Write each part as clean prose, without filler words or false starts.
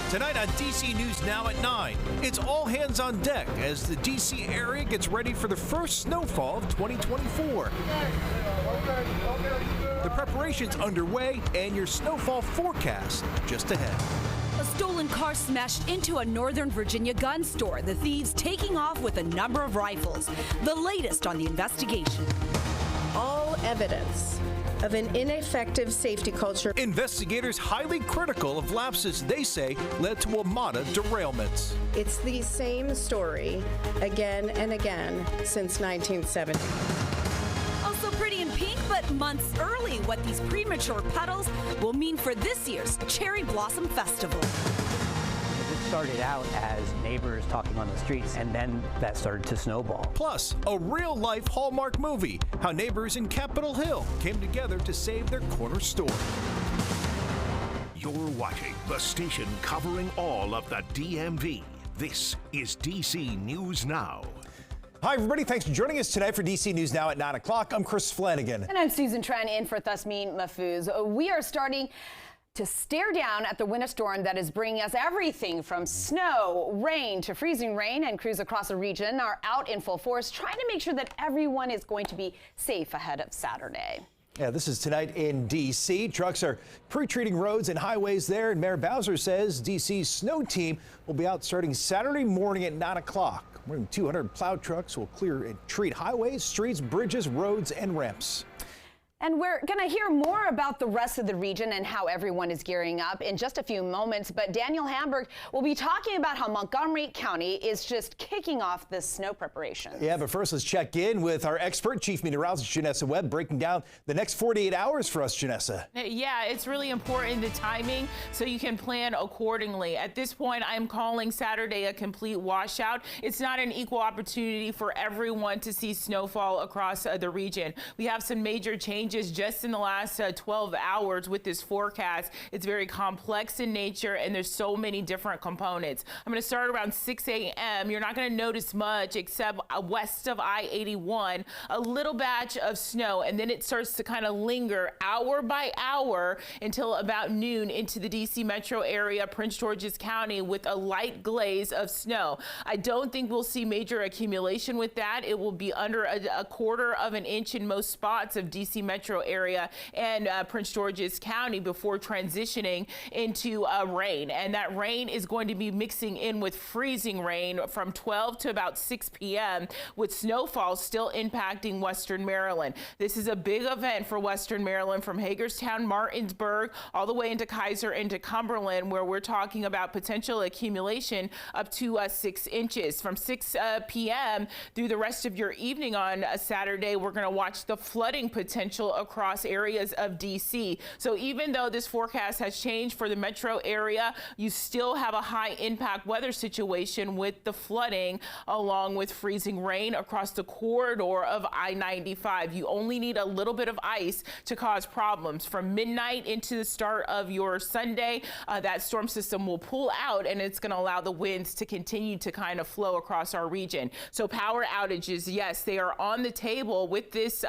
Tonight on DC News Now at 9, it's all hands on deck as the DC area gets ready for the first snowfall of 2024. The preparations underway and your snowfall forecast just ahead. A stolen car smashed into a Northern Virginia gun store. The thieves taking off with a number of rifles. The latest on the investigation. All evidence of an ineffective safety culture. Investigators highly critical of lapses they say led to WMATA derailments. It's the same story again and again since 1970. Also pretty in pink, but months early, what these premature petals will mean for this year's Cherry Blossom Festival. It started out as neighbors talking on the streets, and then that started to snowball. Plus, a real-life Hallmark movie, how neighbors in Capitol Hill came together to save their corner store. You're watching the station covering all of the DMV. This is DC News Now. Hi, everybody. Thanks for joining us tonight for DC News Now at 9 o'clock. I'm Chris Flanagan. And I'm Susan Tran in for Thasmin Mahfouz. We are starting to stare down at the winter storm that is bringing us everything from snow, rain to freezing rain, and crews across the region are out in full force trying to make sure that everyone is going to be safe ahead of Saturday. Yeah, this is tonight in D.C. Trucks are pre-treating roads and highways there, and Mayor Bowser says D.C.'s snow team will be out starting Saturday morning at 9 o'clock. More than 200 plow trucks will clear and treat highways, streets, bridges, roads, and ramps. And we're going to hear more about the rest of the region and how everyone is gearing up in just a few moments. But Daniel Hamburg will be talking about how Montgomery County is just kicking off the snow preparations. Yeah, but first let's check in with our expert, Chief Meteorologist Janessa Webb, breaking down the next 48 hours for us, Janessa. Yeah, it's really important, the timing, so you can plan accordingly. At this point, I'm calling Saturday a complete washout. It's not an equal opportunity for everyone to see snowfall across the region. We have some major changes just in the last 12 hours with this forecast. It's very complex in nature, and there's so many different components. I'm going to start around 6 a.m. You're not going to notice much except west of I-81, a little batch of snow, and then it starts to kind of linger hour by hour until about noon into the D.C. metro area, Prince George's County, with a light glaze of snow. I don't think we'll see major accumulation with that. It will be under a quarter of an inch in most spots of D.C. metro area and Prince George's County before transitioning into rain. And that rain is going to be mixing in with freezing rain from 12 to about 6 p.m. with snowfall still impacting Western Maryland. This is a big event for Western Maryland from Hagerstown, Martinsburg, all the way into Kaiser, into Cumberland, where we're talking about potential accumulation up to 6 inches. From 6 p.m. through the rest of your evening on Saturday, we're going to watch the flooding potential across areas of D.C. So even though this forecast has changed for the metro area, you still have a high impact weather situation with the flooding along with freezing rain across the corridor of I-95. You only need a little bit of ice to cause problems. From midnight into the start of your Sunday, that storm system will pull out, and it's going to allow the winds to continue to kind of flow across our region. So power outages, yes, they are on the table with this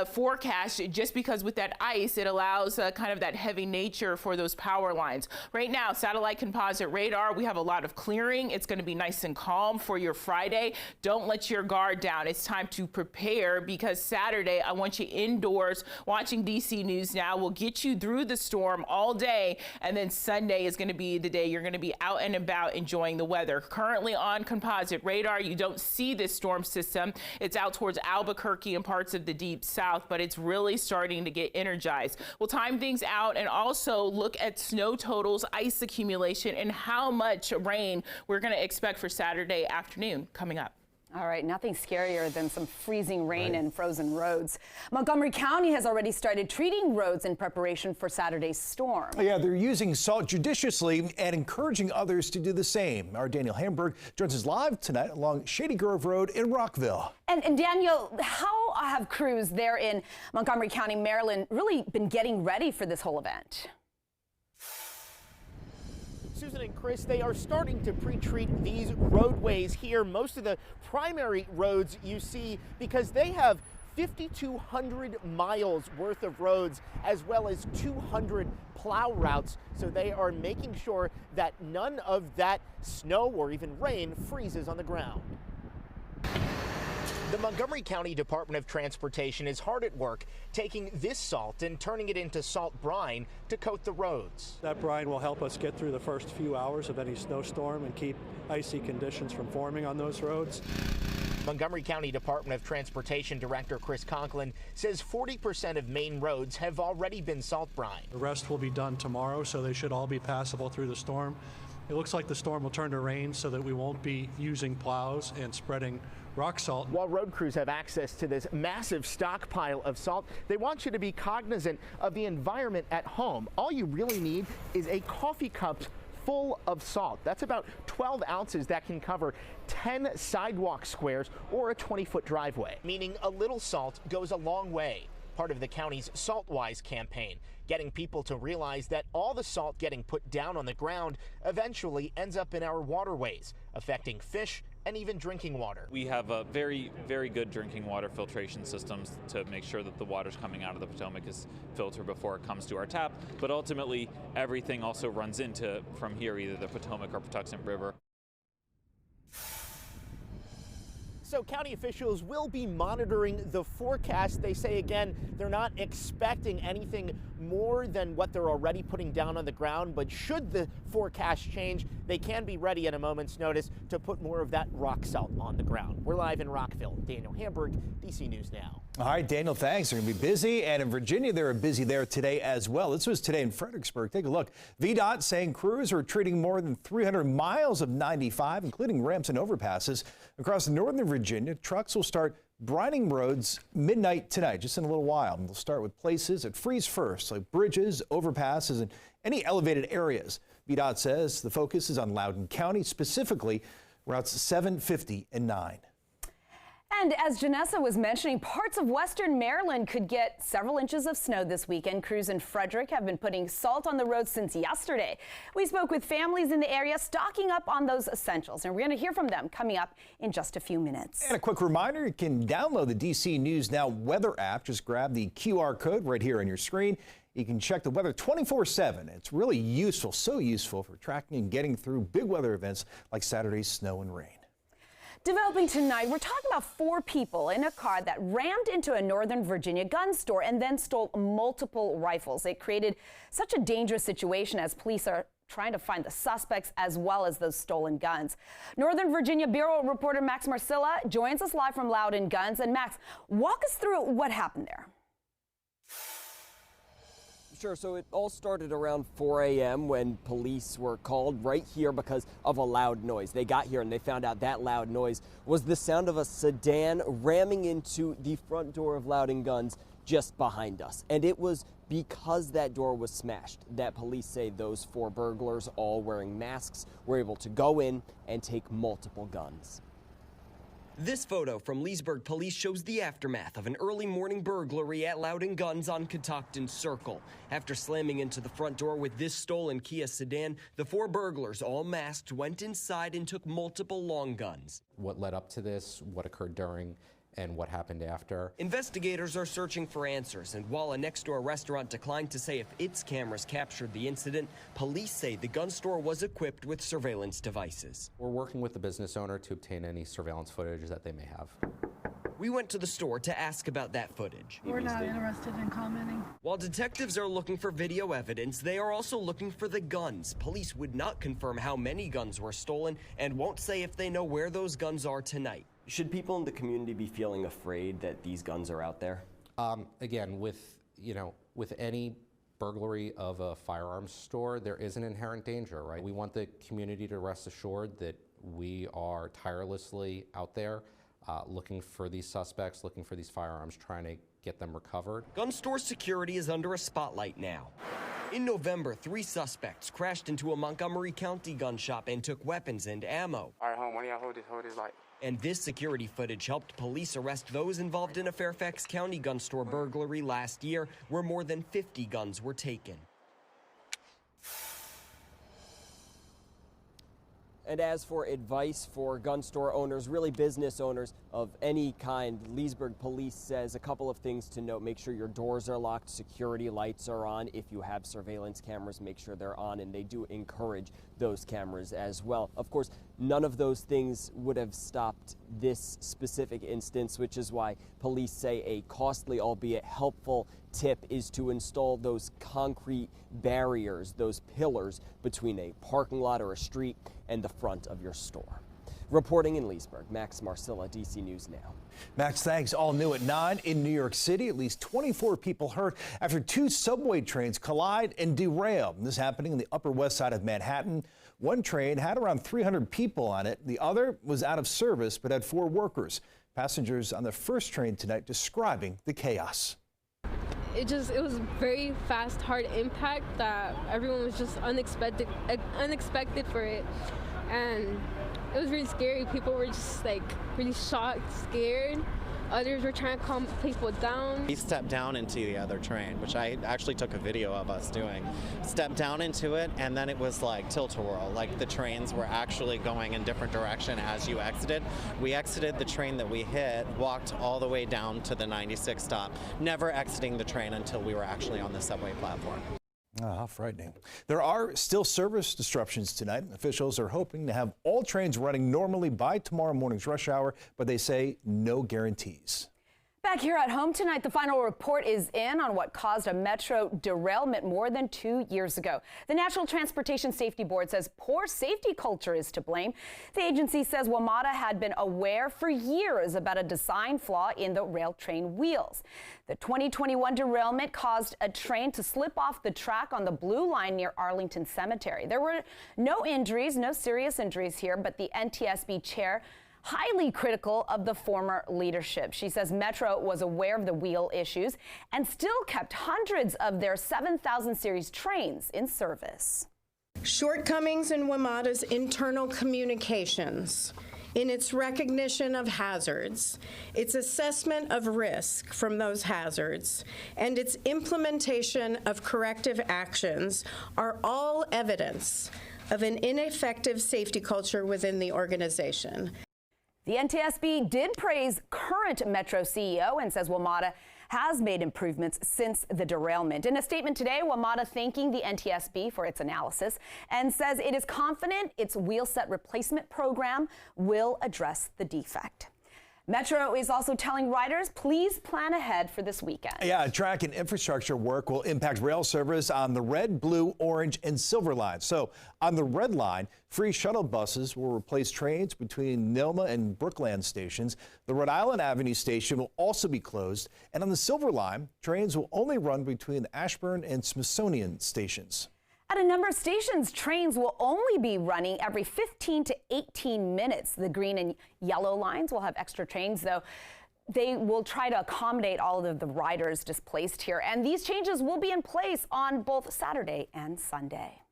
forecast, just because with that ice, it allows kind of that heavy nature for those power lines. Right now, satellite composite radar, we have a lot of clearing. It's going to be nice and calm for your Friday. Don't let your guard down. It's time to prepare, because Saturday, I want you indoors watching DC News Now. We'll get you through the storm all day, and then Sunday is going to be the day you're going to be out and about enjoying the weather. Currently on composite radar, you don't see this storm system. It's out towards Albuquerque and parts of the deep south, but it's really starting to get energized. We'll time things out and also look at snow totals, ice accumulation, and how much rain we're going to expect for Saturday afternoon coming up. All right, nothing scarier than some freezing rain and frozen roads. Montgomery County has already started treating roads in preparation for Saturday's storm. Yeah, they're using salt judiciously and encouraging others to do the same. Our Daniel Hamburg joins us live tonight along Shady Grove Road in Rockville. And Daniel, how have crews there in Montgomery County, Maryland, really been getting ready for this whole event? Susan and Chris, they are starting to pre-treat these roadways here, most of the primary roads you see, because they have 5,200 miles worth of roads, as well as 200 plow routes. So they are making sure that none of that snow or even rain freezes on the ground. The Montgomery County Department of Transportation is hard at work taking this salt and turning it into salt brine to coat the roads. That brine will help us get through the first few hours of any snowstorm and keep icy conditions from forming on those roads. Montgomery County Department of Transportation Director Chris Conklin says 40% of main roads have already been salt brine. The rest will be done tomorrow, so they should all be passable through the storm. It looks like the storm will turn to rain so that we won't be using plows and spreading rock salt. While road crews have access to this massive stockpile of salt, they want you to be cognizant of the environment at home. All you really need is a coffee cup full of salt. That's about 12 ounces that can cover 10 sidewalk squares or a 20-foot driveway. Meaning a little salt goes a long way. Part of the county's SaltWise campaign, getting people to realize that all the salt getting put down on the ground eventually ends up in our waterways, affecting fish and even drinking water. We have a very, very good drinking water filtration systems to make sure that the water's coming out of the Potomac is filtered before it comes to our tap, but ultimately everything also runs into, from here, either the Potomac or Patuxent River. So county officials will be monitoring the forecast. They say, again, they're not expecting anything more than what they're already putting down on the ground. But should the forecast change, they can be ready at a moment's notice to put more of that rock salt on the ground. We're live in Rockville. Daniel Hamburg, DC News Now. All right, Daniel, thanks. They're going to be busy. And in Virginia, they're busy there today as well. This was today in Fredericksburg. Take a look. VDOT saying crews are treating more than 300 miles of 95, including ramps and overpasses. Across northern Virginia, trucks will start brining roads midnight tonight, just in a little while. And they'll start with places that freeze first, like bridges, overpasses, and any elevated areas. VDOT says the focus is on Loudoun County, specifically routes 7, 50, and 9. And as Janessa was mentioning, parts of western Maryland could get several inches of snow this weekend. Crews in Frederick have been putting salt on the roads since yesterday. We spoke with families in the area stocking up on those essentials, and we're going to hear from them coming up in just a few minutes. And a quick reminder, you can download the DC News Now weather app. Just grab the QR code right here on your screen. You can check the weather 24/7. It's really useful, so useful for tracking and getting through big weather events like Saturday's snow and rain. Developing tonight, we're talking about 4 people in a car that rammed into a Northern Virginia gun store and then stole multiple rifles. It created such a dangerous situation as police are trying to find the suspects as well as those stolen guns. Northern Virginia Bureau reporter Max Marcilla joins us live from Loudoun Guns. And Max, walk us through what happened there. Sure. So it all started around 4 a.m. when police were called right here because of a loud noise. They got here and they found out that loud noise was the sound of a sedan ramming into the front door of Loudoun Guns just behind us. And it was because that door was smashed that police say those 4 burglars, all wearing masks, were able to go in and take multiple guns. This photo from Leesburg police shows the aftermath of an early morning burglary at Loudoun Guns on Catoctin Circle. After slamming into the front door with this stolen Kia sedan, the 4 burglars, all masked, went inside and took multiple long guns. What led up to this, what occurred during, and what happened after. Investigators are searching for answers, and while a next-door restaurant declined to say if its cameras captured the incident, police say the gun store was equipped with surveillance devices. We're working with the business owner to obtain any surveillance footage that they may have. We went to the store to ask about that footage. We're not interested in commenting. While detectives are looking for video evidence, they are also looking for the guns. Police would not confirm how many guns were stolen and won't say if they know where those guns are tonight. Should people in the community be feeling afraid that these guns are out there? Again, with any burglary of a firearms store, there is an inherent danger, right? We want the community to rest assured that we are tirelessly out there looking for these suspects, looking for these firearms, trying to get them recovered. Gun store security is under a spotlight now. In November, 3 suspects crashed into a Montgomery County gun shop and took weapons and ammo. All right, home, when y'all hold this light. And this security footage helped police arrest those involved in a Fairfax County gun store burglary last year, where more than 50 guns were taken. And as for advice for gun store owners, really business owners of any kind, Leesburg Police says a couple of things to note. Make sure your doors are locked, security lights are on. If you have surveillance cameras, make sure they're on, and they do encourage those cameras as well. Of course, none of those things would have stopped this specific instance, which is why police say a costly, albeit helpful, tip is to install those concrete barriers, those pillars between a parking lot or a street and the front of your store. Reporting in Leesburg, Max Marcilla, DC News Now. Max, thanks. All new at 9 in New York City. At least 24 people hurt after 2 subway trains collide and derail. This happening in the Upper West Side of Manhattan. One train had around 300 people on it. The other was out of service but had 4 workers. Passengers on the first train tonight describing the chaos. It was very fast, hard impact that everyone was just unexpected for it. And it was really scary. People were just like really shocked, scared. Others were trying to calm people down. We stepped down into the other train, which I actually took a video of us doing. Stepped down into it, and then it was like tilt-a-whirl. Like the trains were actually going in different direction as you exited. We exited the train that we hit, walked all the way down to the 96 stop, never exiting the train until we were actually on the subway platform. Oh, how frightening. There are still service disruptions tonight. Officials are hoping to have all trains running normally by tomorrow morning's rush hour, but they say no guarantees. Back here at home tonight, the final report is in on what caused a metro derailment more than 2 years ago. The National Transportation Safety Board says poor safety culture is to blame. The agency says WMATA had been aware for years about a design flaw in the rail train wheels. The 2021 derailment caused a train to slip off the track on the Blue Line near Arlington Cemetery. There were no injuries, no serious injuries here, but the NTSB chair highly critical of the former leadership. She says Metro was aware of the wheel issues and still kept hundreds of their 7000 series trains in service. Shortcomings in WMATA's internal communications, in its recognition of hazards, its assessment of risk from those hazards, and its implementation of corrective actions are all evidence of an ineffective safety culture within the organization. The NTSB did praise current Metro CEO and says WMATA has made improvements since the derailment. In a statement today, WMATA thanking the NTSB for its analysis and says it is confident its wheel set replacement program will address the defect. Metro is also telling riders, please plan ahead for this weekend. Yeah, track and infrastructure work will impact rail service on the red, blue, orange, and silver lines. So on the red line, free shuttle buses will replace trains between Nilma and Brookland stations. The Rhode Island Avenue station will also be closed. And on the silver line, trains will only run between Ashburn and Smithsonian stations. At a number of stations, trains will only be running every 15 to 18 minutes. The green and yellow lines will have extra trains, though. They will try to accommodate all of the riders displaced here. And these changes will be in place on both Saturday and Sunday.